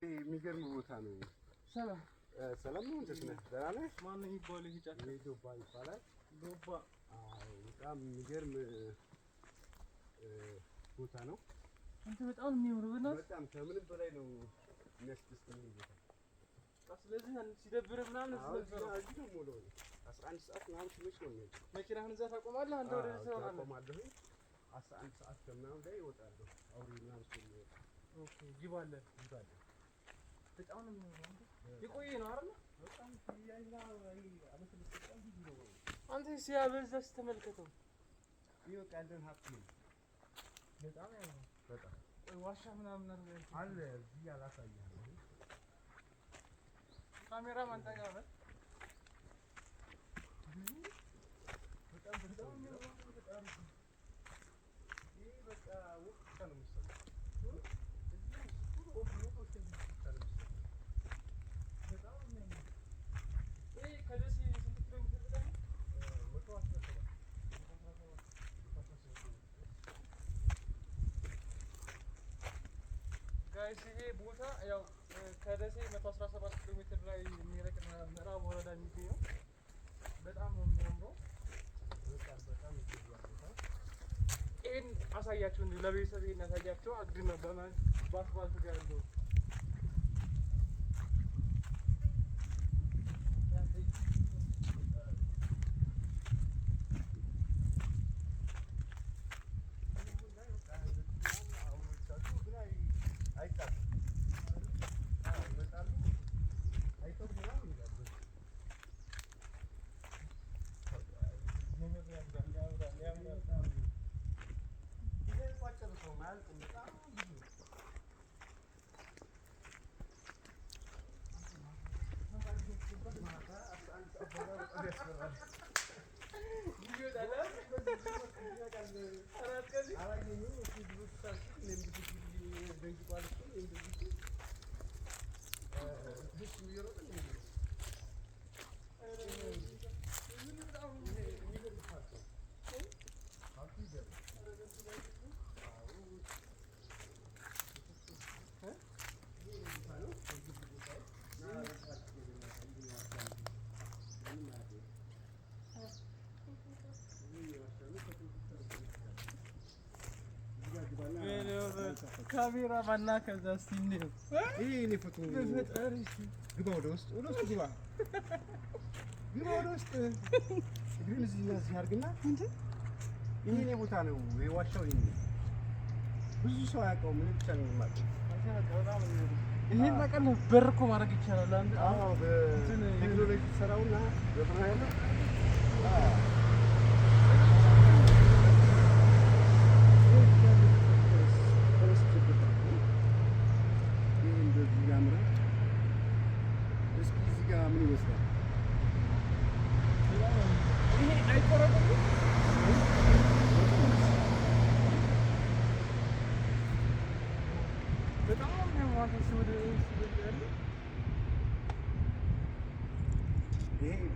የሚገርም ቦታ ነው። ሰላም ሰላም ነው። እንዴት ነህ? ደህና ነህ? ማን ነው የሚባለው? ይሄ ጫካ ዶባ ይባላል። ዶባ። አዎ በጣም የሚገርም ቦታ ነው። አንተ በጣም የሚያምር በእናትህ በጣም ከምንም በላይ ነው የሚያስደስተኝ ቦታ። ስለዚህ ሲደብር ምናምን እዚህ ነው የምውለው። 11 ሰዓት ምናምን ሲመሽ ነው የሚሄደው። መኪናህን እዛ ታቆማለህ? አንተ ወደ እዚህ ትሆናለህ? አቆማለሁ። 11 ሰዓት ከምናምን ላይ እወጣለሁ። አውሬ ምናምን ስለሚወጣ ኦኬ። ጅብ አለ። በጣም ነው የሚያምረው። የቆየ ነው አይደል? በጣም ያይና አመት በጣም ብዙ ነው። አንተ ሲያበዛስ ተመልከተው። ይወጣ ያለን ሀብት ነው። በጣም ያምራል። በጣም ዋሻ ምናምን አለ እዚህ ያላሳያለሁ። ካሜራ ማንጠጋ በል። በጣም ይሄ በቃ ወቅት ነው የሚሰማው። ከደሴ ስንት ኪሎ ሜትር ይርቃል? ጋይስ ይሄ ቦታ ያው ከደሴ 117 ኪሎ ሜትር ላይ የሚርቅ ምዕራብ ወረዳ የሚገኝ ነው። በጣም ነው የሚያምረው። በጣም ይገርማል። ይሄን አሳያቸው እንዴ ለቤተሰብ ይሄን ያሳያቸው አግድም በአስፋልት ጋር ያለው ካሜራ ማና ከዛ ሲኔ ይሄ እኔ ፎቶ በፈጣሪ ግባ ወደ ውስጥ ግባ ወደ ውስጥ እግሬን እዚህ እና እዚህ አድርግና ይሄ እኔ ቦታ ነው። ይሄ ዋሻው ይሄ ብዙ ሰው አያውቀውም። እኔ ብቻ ነኝ የማውቀው። ይሄን ነገር በር እኮ ማድረግ ይቻላል። አንተ አዎ በቴክኖሎጂ ሰራውና በብርሃን ያለው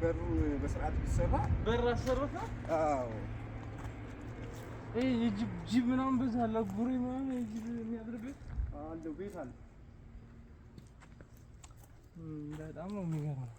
በሩን በስርዓት ቢሰራ በር አሰረፈ። አዎ ይሄ ጅብ ምናምን በዛ አለ። ጉሬ ምናምን ጅብ የሚያድርበት አለው ቤት አለ። በጣም ነው የሚገርመው።